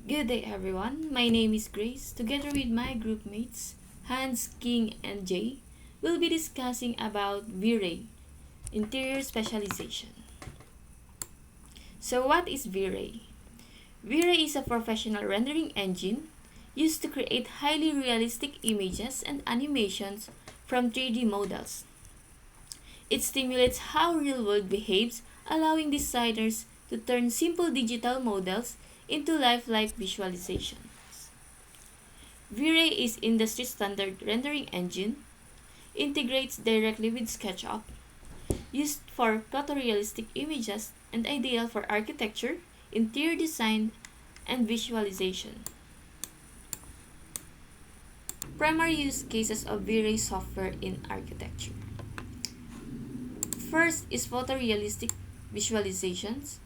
Good day, everyone. My name is Grace. Together with my group mates, Hans, King, and Jay, we'll be discussing about V-Ray, interior specialization. So, what is V-Ray? V-Ray is a professional rendering engine used to create highly realistic images and animations from 3D models. It stimulates how real world behaves, allowing designers to turn simple digital models into lifelike visualizations. V-Ray is industry standard rendering engine, integrates directly with SketchUp, used for photorealistic images and ideal for architecture, interior design, and visualization. Primary use cases of V-Ray software in architecture. First is photorealistic visualizations,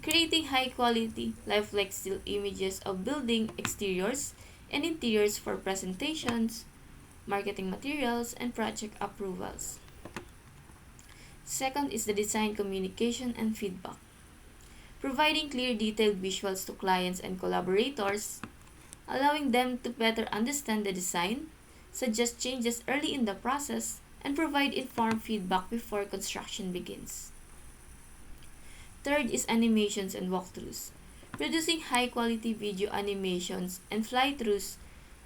creating high quality, lifelike still images of building exteriors and interiors for presentations, marketing materials, and project approvals. Second is the design communication and feedback, providing clear detailed visuals to clients and collaborators, allowing them to better understand the design, suggest changes early in the process, and provide informed feedback before construction begins. Third is animations and walkthroughs, producing high quality video animations and fly-throughs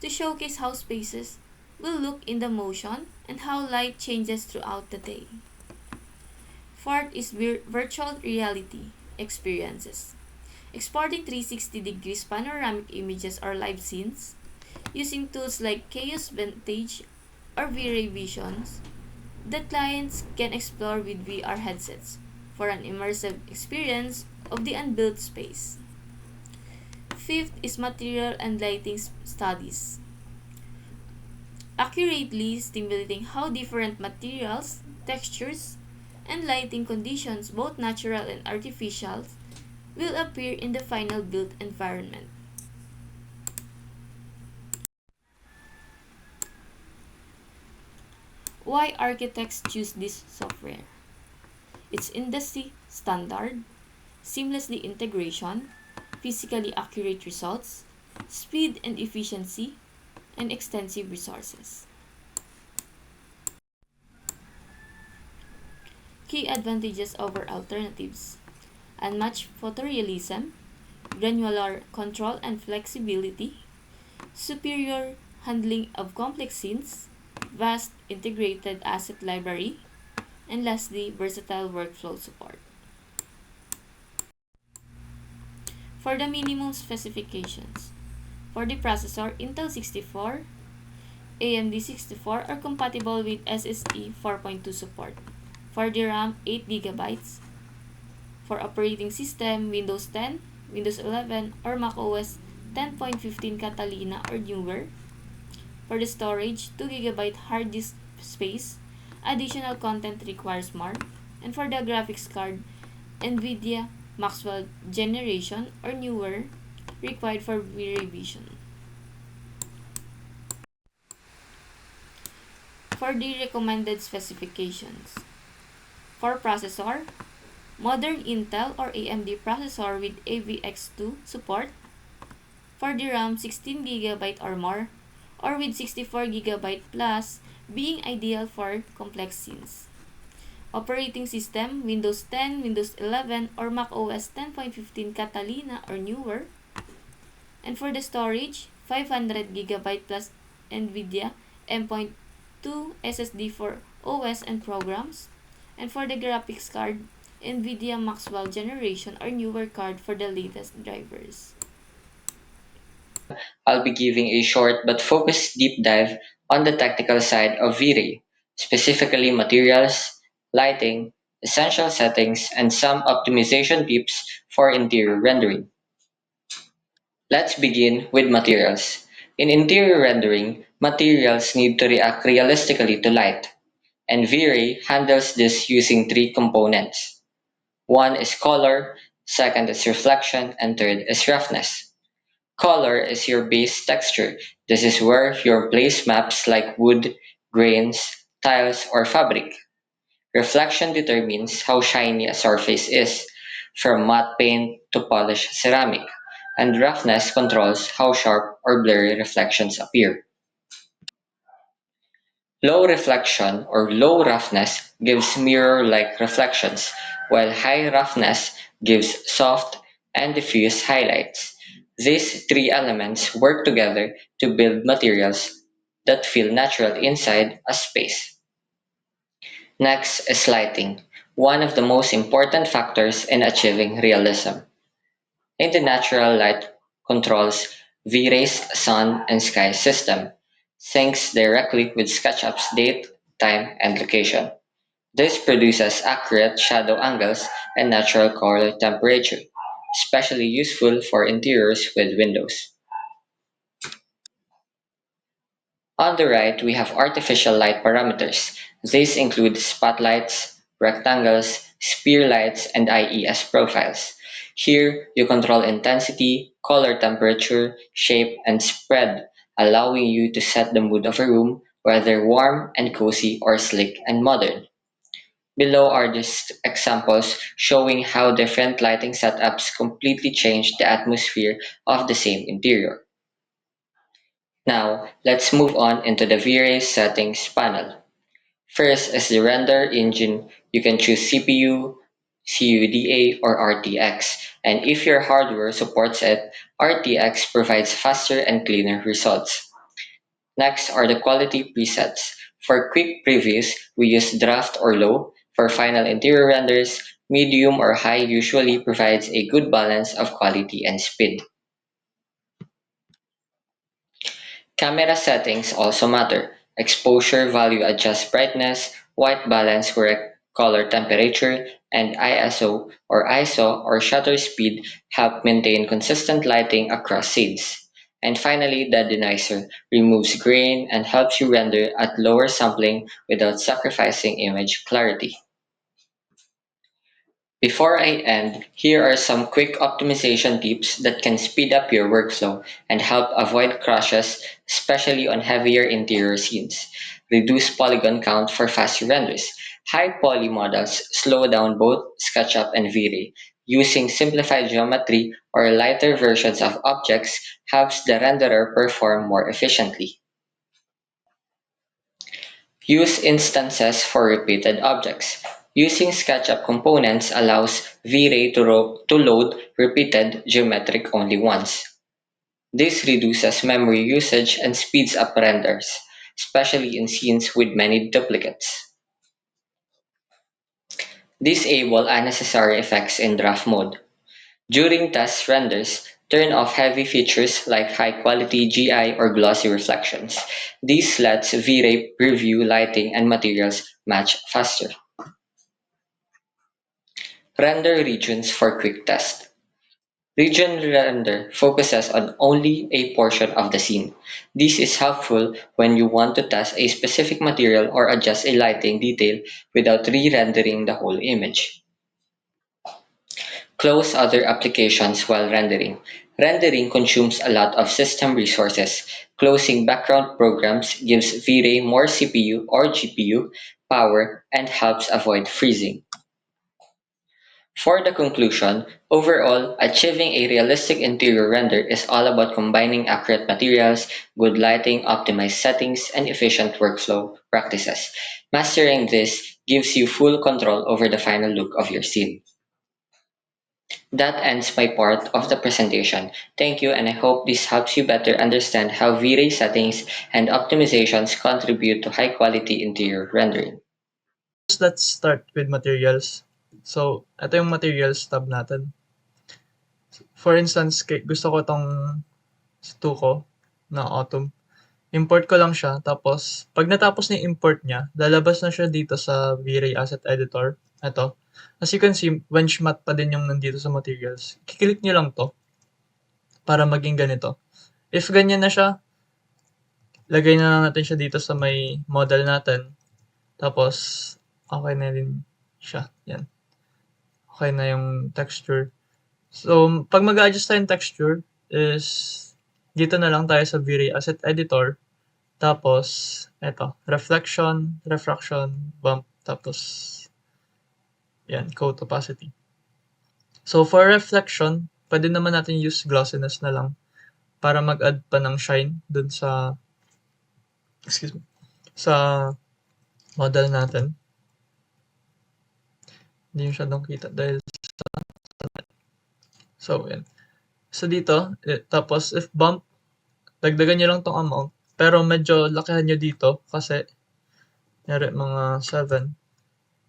to showcase how spaces will look in the motion and how light changes throughout the day. Fourth is virtual reality experiences, exporting 360 degrees panoramic images or live scenes using tools like Chaos Vantage or V-Ray Visions that clients can explore with VR headsets for an immersive experience of the unbuilt space. Fifth is material and lighting studies, accurately stimulating how different materials, textures, and lighting conditions, both natural and artificial, will appear in the final built environment. Why architects choose this software? Its industry standard, seamlessly integration, physically accurate results, speed and efficiency, and extensive resources. Key advantages over alternatives: unmatched photorealism, granular control and flexibility, superior handling of complex scenes, vast integrated asset library, and lastly, versatile workflow support. For the minimum specifications, for the processor, Intel 64, AMD 64 are compatible with SSE 4.2 support. For the RAM, 8 GB. For operating system, Windows 10, Windows 11, or macOS 10.15 Catalina or newer. For the storage, 2 GB hard disk space. Additional content requires more. And for the graphics card, NVIDIA Maxwell generation or newer, required for revision. For the recommended specifications, for processor, modern Intel or AMD processor with AVX2 support. For the RAM, 16 GB or more, or with 64 GB plus, being ideal for complex scenes. Operating system, Windows 10, Windows 11, or macOS 10.15 Catalina or newer. And for the storage, 500 GB plus NVIDIA M.2 SSD for OS and programs. And for the graphics card, NVIDIA Maxwell generation or newer card for the latest drivers. I'll be giving a short but focused deep dive on the technical side of V-Ray, specifically materials, lighting, essential settings, and some optimization tips for interior rendering. Let's begin with materials. In interior rendering, materials need to react realistically to light, and V-Ray handles this using three components. One is color, second is reflection, and third is roughness. Color is your base texture. This is where your place maps like wood, grains, tiles, or fabric. Reflection determines how shiny a surface is, from matte paint to polished ceramic. and roughness controls how sharp or blurry reflections appear. Low reflection or low roughness gives mirror-like reflections, while high roughness gives soft and diffuse highlights. These three elements work together to build materials that feel natural inside a space. Next is lighting, one of the most important factors in achieving realism. In the natural light controls V-Ray's sun and sky system, syncs directly with SketchUp's date, time, and location. This produces accurate shadow angles and natural color temperature, especially useful for interiors with windows. On the right, we have artificial light parameters. These include spotlights, rectangles, sphere lights, and IES profiles. Here, you control intensity, color temperature, shape, and spread, allowing you to set the mood of a room, whether warm and cozy or sleek and modern. Below are just examples showing how different lighting setups completely change the atmosphere of the same interior. Now, let's move on into the V-Ray settings panel. First is the render engine. You can choose CPU, CUDA, or RTX. And if your hardware supports it, RTX provides faster and cleaner results. Next are the quality presets. For quick previews, we use draft or low. For final interior renders, medium or high usually provides a good balance of quality and speed. Camera settings also matter. Exposure value adjusts brightness, white balance correct color temperature, and ISO or shutter speed help maintain consistent lighting across scenes. And finally, the denoiser removes grain and helps you render at lower sampling without sacrificing image clarity. Before I end, here are some quick optimization tips that can speed up your workflow and help avoid crashes, especially on heavier interior scenes. Reduce polygon count for faster renders. High poly models slow down both SketchUp and V-Ray. Using simplified geometry or lighter versions of objects helps the renderer perform more efficiently. Use instances for repeated objects. Using SketchUp components allows V-Ray to load repeated geometric only once. This reduces memory usage and speeds up renders, especially in scenes with many duplicates. Disable unnecessary effects in draft mode. During test renders, turn off heavy features like high-quality GI or glossy reflections. This lets V-Ray preview lighting and materials match faster. Render regions for quick test. Region render focuses on only a portion of the scene. This is helpful when you want to test a specific material or adjust a lighting detail without re-rendering the whole image. Close other applications while rendering. Rendering consumes a lot of system resources. Closing background programs gives V-Ray more CPU or GPU power and helps avoid freezing. For the conclusion, overall, achieving a realistic interior render is all about combining accurate materials, good lighting, optimized settings, and efficient workflow practices. Mastering this gives you full control over the final look of your scene. That ends my part of the presentation. Thank you, and I hope this helps you better understand how V-Ray settings and optimizations contribute to high quality interior rendering. Let's start with materials. So, ito yung materials tab natin. For instance, gusto ko tong stuko na autumn. Import ko lang siya. Tapos, pag natapos na yung import niya, lalabas na siya dito sa V-Ray Asset Editor. Ito. As you can see, benchmat pa din yung nandito sa materials. Kiklik nyo lang to para maging ganito. If ganyan na siya, lagay na lang natin siya dito sa may model natin. Tapos, okay na din siya. Yan. Okay na yung texture. So, pag mag-adjust tayo ng texture is dito na lang tayo sa V-Ray Asset Editor. Tapos, eto, reflection, refraction, bump, tapos, yan, coat opacity. So, for reflection, pwede naman natin use glossiness na lang para mag-add pa ng shine dun sa sa model natin. Hindi masyadong kita dahil so, yan. So, dito, tapos if bump, dagdagan nyo lang tong amount. Pero medyo lakihan nyo dito kasi mga 7.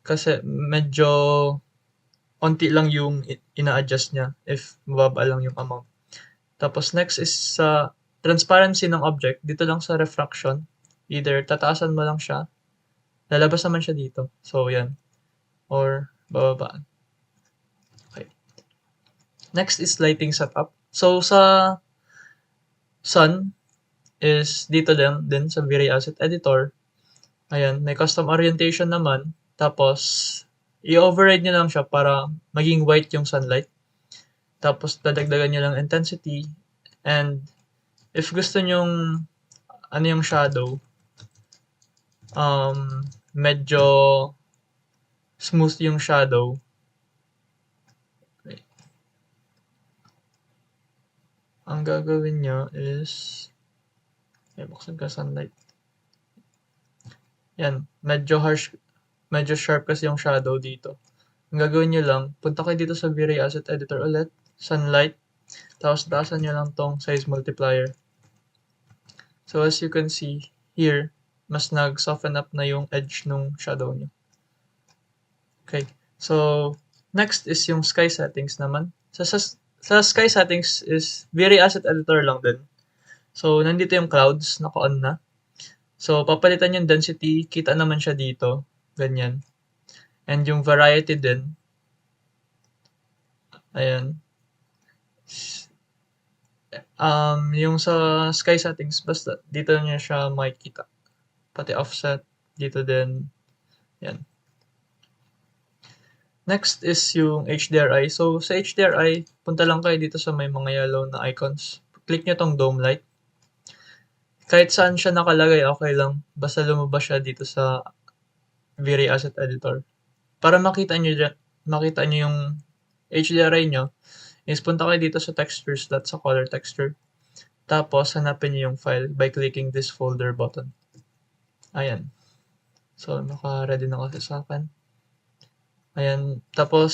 Kasi medyo onti lang yung ina-adjust niya if mababa lang yung amount. Tapos next is sa transparency ng object. Dito lang sa refraction. Either tataasan mo lang siya. Lalabas naman siya dito. So, yan. Or bababaan. Okay. Next is lighting setup. So, sa sun is dito din sa V-Ray Asset Editor. Ayan, may custom orientation naman. Tapos, i-override nyo lang siya para maging white yung sunlight. Tapos, dadagdagan nyo lang intensity. And, if gusto nyong yung shadow, medyo smooth yung shadow. Ang gagawin nyo is buksan ka sunlight. Yan, medyo sharp kasi yung shadow dito. Ang gagawin nyo lang, punta kayo dito sa V-Ray Asset Editor ulit, sunlight, tapos taasan nyo lang tong size multiplier. So as you can see here, mas nag-soften up na yung edge nung shadow nyo. Okay, so next is yung sky settings naman. Sa sky settings is V-Ray Asset Editor lang din. So, nandito yung clouds, naka-on na. So, papalitan yung density, kita naman siya dito. Ganyan. And yung variety din. Ayan. Yung sa sky settings, basta dito niya siya makikita. Pati offset, dito din. Yan. Next is yung HDRI. So, sa HDRI, punta lang kayo dito sa may mga yellow na icons. Click nyo tong dome light. Kahit saan siya nakalagay, okay lang. Basta lumabas siya dito sa V-Ray Asset Editor. Para makita nyo yung HDRI nyo, is punta kayo dito sa texture slot sa color texture. Tapos, hanapin nyo yung file by clicking this folder button. Ayan. So, naka-ready na kasi sa akin. Ayan. Tapos,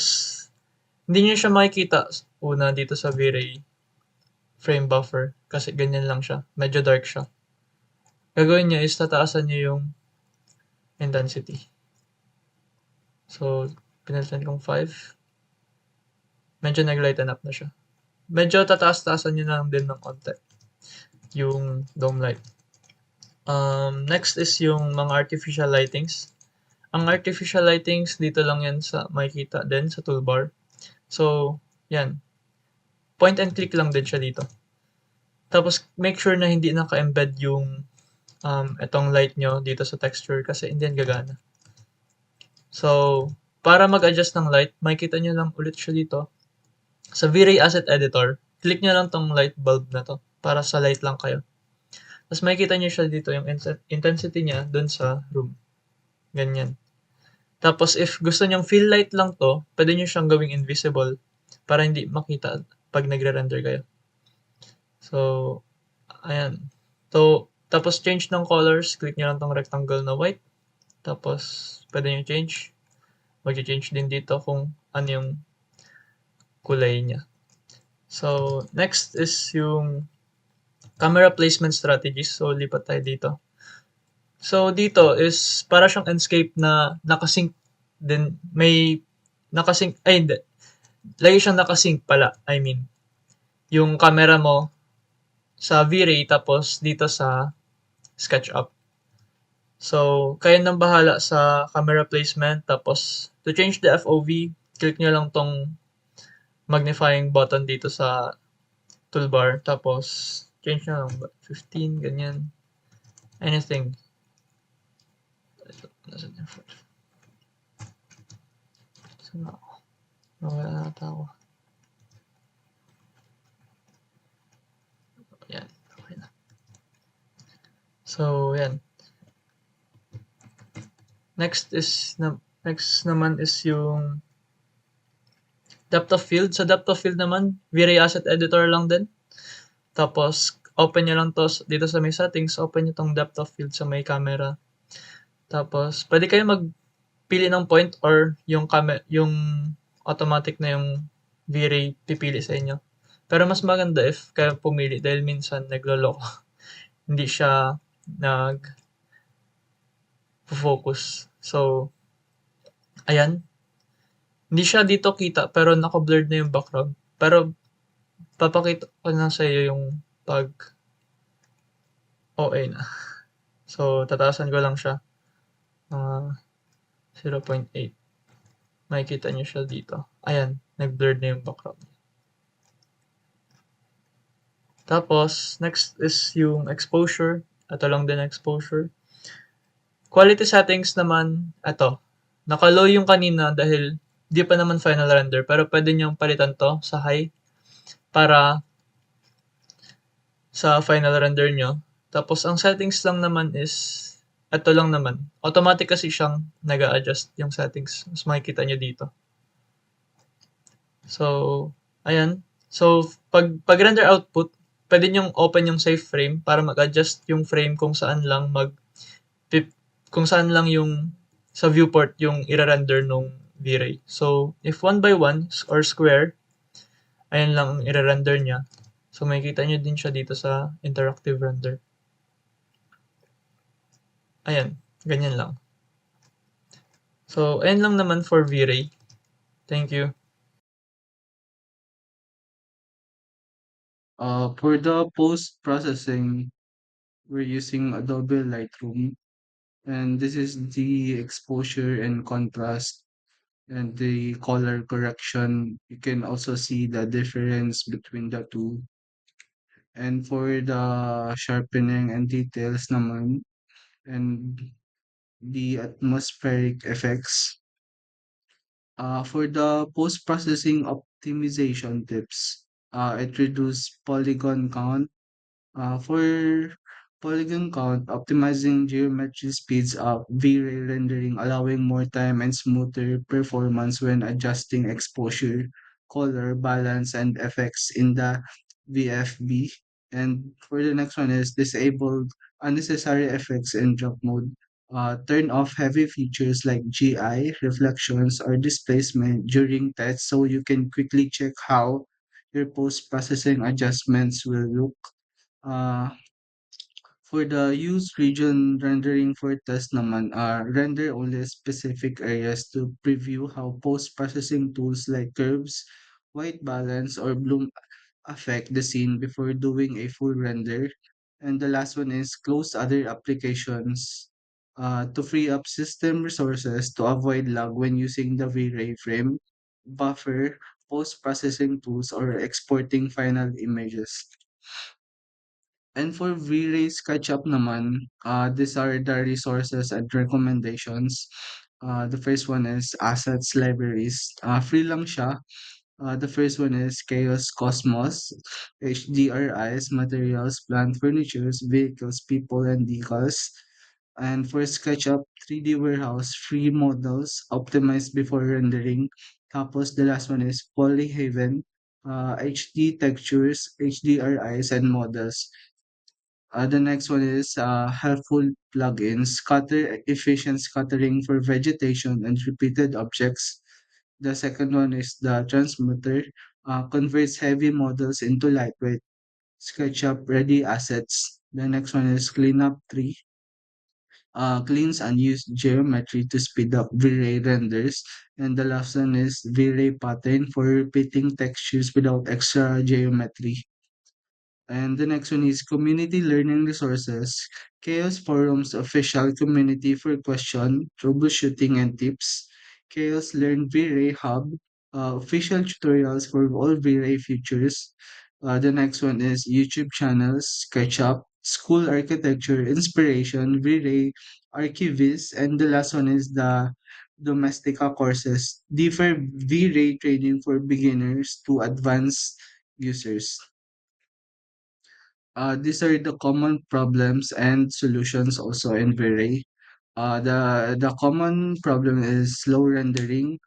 hindi nyo siya makikita una dito sa V-Ray frame buffer kasi ganyan lang siya. Medyo dark siya. Gagawin nyo is tataasan nyo yung intensity. So, pinalitan kong 5. Medyo nag-lighten up na siya. Medyo tataas-taasan nyo lang din ng konti yung dome light. Next is yung mga artificial lightings. Ang artificial lightings, dito lang yan sa makikita din sa toolbar. So, yan. Point and click lang din siya dito. Tapos, make sure na hindi naka-embed yung itong light nyo dito sa texture kasi hindi yan gagana. So, para mag-adjust ng light, makikita nyo lang ulit siya dito. Sa V-Ray Asset Editor, click nyo lang tong light bulb na to para sa light lang kayo. Tapos makikita nyo siya dito yung intensity niya dun sa room. Ganyan. Tapos if gusto nyong fill light lang to, pwede nyo siyang gawing invisible para hindi makita pag nagre-render kayo. So, ayan. So, tapos change ng colors, click nyo lang tong rectangle na white. Tapos, pwede nyo change. Mag-change din dito kung ano yung kulay niya. So, next is yung camera placement strategies. So, lipat tayo dito. So, dito is para siyang Enscape na nakasync din. May nakasync, ay hindi. Lagi siyang nakasync pala. I mean, yung camera mo sa V-Ray tapos dito sa SketchUp. So, kayo nang bahala sa camera placement. Tapos, to change the FOV, click nyo lang tong magnifying button dito sa toolbar. Tapos, change nyo lang. 15, ganyan. Anything. Nasaan yung first? Saan na ako? Nawala na ako. Yan. Okay na. So, yan. Next naman is yung Depth of field, sa depth of field naman, V-Ray Asset Editor lang din. Tapos, open nyo lang to dito sa may settings, open nyo tong depth of field sa may camera. Tapos, pwede kayo magpili ng point or yung automatic na yung V-Ray pipili sa inyo. Pero mas maganda if kayo pumili dahil minsan nagloloko. Hindi siya nag-focus. So, ayan. Hindi siya dito kita pero naka-blurred na yung background. Pero papakita ko na sa iyo yung pag OA na. So, tataasan ko lang siya. Mga 0.8. Makikita nyo siya dito. Ayan, nag-blurred na yung background. Tapos, next is yung exposure. Ito lang din exposure. Quality settings naman, ito. Naka-low yung kanina dahil di pa naman final render. Pero pwede nyo palitan to sa high para sa final render nyo. Tapos, ang settings lang naman is, ito lang naman. Automatic kasi siyang nag-a-adjust yung settings. Mas makikita nyo dito. So, ayan. So, pag render output, pwede nyong open yung save frame para mag-adjust yung frame kung saan lang kung saan lang yung sa viewport yung i-render nung V-Ray. So, if 1 by 1 or square, ayan lang ang i-render niya. So, makikita nyo din siya dito sa interactive render. Ayan, ganyan lang. So, ayan lang naman for V-Ray. Thank you. For the post-processing, we're using Adobe Lightroom, and this is the exposure and contrast and the color correction. You can also see the difference between the two. And for the sharpening and details naman, and the atmospheric effects, for the post-processing optimization tips, it reduces polygon count. For polygon count, optimizing geometry speeds up V-Ray rendering, allowing more time and smoother performance when adjusting exposure, color, balance, and effects in the VFB. And for the next one is disabled unnecessary effects in drop mode. Turn off heavy features like GI, reflections, or displacement during tests so you can quickly check how your post-processing adjustments will look. uh, for the use region rendering for test naman, render only specific areas to preview how post-processing tools like curves, white balance, or bloom affect the scene before doing a full render. And the last one is close other applications to free up system resources to avoid lag when using the V-Ray frame, buffer, post-processing tools, or exporting final images. And for V-Ray SketchUp naman, these are the resources and recommendations. The first one is assets libraries. Free lang siya. The first one is Chaos Cosmos, HDRIs, materials, plant furnitures, vehicles, people, and decals. And for SketchUp, 3D warehouse, free models, optimized before rendering. Tapos the last one is Polyhaven, HD textures, HDRIs, and models. The next one is helpful plugins, scatter efficient scattering for vegetation and repeated objects. The second one is the transmuter, converts heavy models into lightweight SketchUp ready assets. The next one is cleanup tree, cleans unused geometry to speed up V-Ray renders. And the last one is V-Ray pattern for repeating textures without extra geometry. And the next one is community learning resources, Chaos Forums official community for question, troubleshooting, and tips. Chaos Learn V-Ray Hub, official tutorials for all V-Ray features. The next one is YouTube channels, SketchUp, School Architecture, Inspiration, V-Ray, Archivist, and the last one is the Domestika courses, differ V-Ray training for beginners to advanced users. These are the common problems and solutions also in V-Ray. The common problem is slow rendering.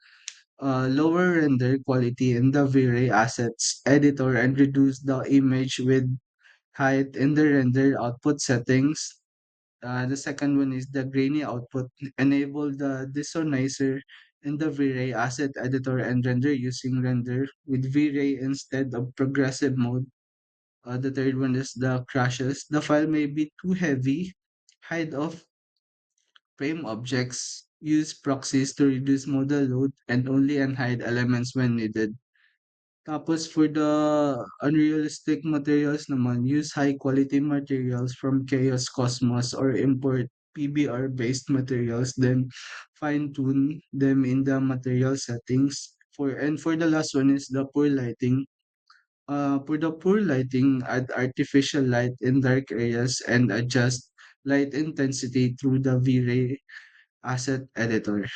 lower render quality in the V-Ray assets editor and reduce the image with height in the render output settings. The second one is the grainy output. Enable the dissonizer in the V-Ray asset editor and render using render with V-Ray instead of progressive mode. The third one is the crashes. The file may be too heavy. Hide off frame objects. Use proxies to reduce modal load and only unhide elements when needed. Tapos for the unrealistic materials naman, use high quality materials from Chaos Cosmos or import PBR-based materials, then fine-tune them in the material settings. For the last one is the poor lighting. For the poor lighting, add artificial light in dark areas and adjust light intensity through the V-Ray asset editor.